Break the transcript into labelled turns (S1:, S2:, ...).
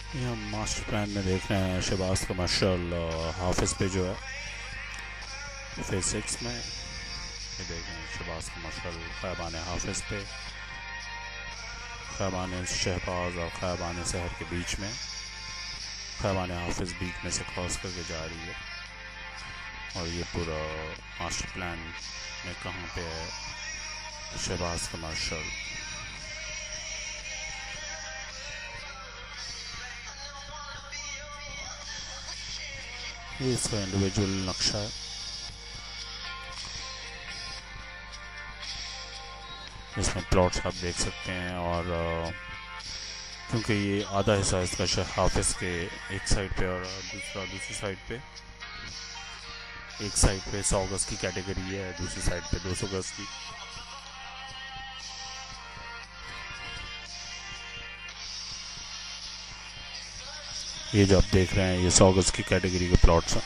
S1: ये हम master plan में देख रहे हैं शहबाज कमर्शियल हाफिज़ पे जो है फेज 6 में। ये देखें शहबाज कमर्शियल ख़ैबान हाफिज़ पे, ख़ैबान शहबाज और ख़ैबान शहर के बीच में ख़ैबान हाफिज़ बीच में से क्रॉस करके जा रही है। और ये पूरा मास्टर प्लान में कहाँ पे है शहबाज कमर्शियल। ये इसका इंडिविजुअल नक्शा है जिसमें प्लॉट्स आप देख सकते हैं। और क्योंकि ये आधा हिस्सा इसका हाफिज़ के एक साइड पे और दूसरी साइड पे, एक साइड पे 100 गज की कैटेगरी है, दूसरी साइड पे 200 गज की। ये जो आप देख रहे हैं ये 100 गज की कैटेगरी के प्लॉट्स हैं।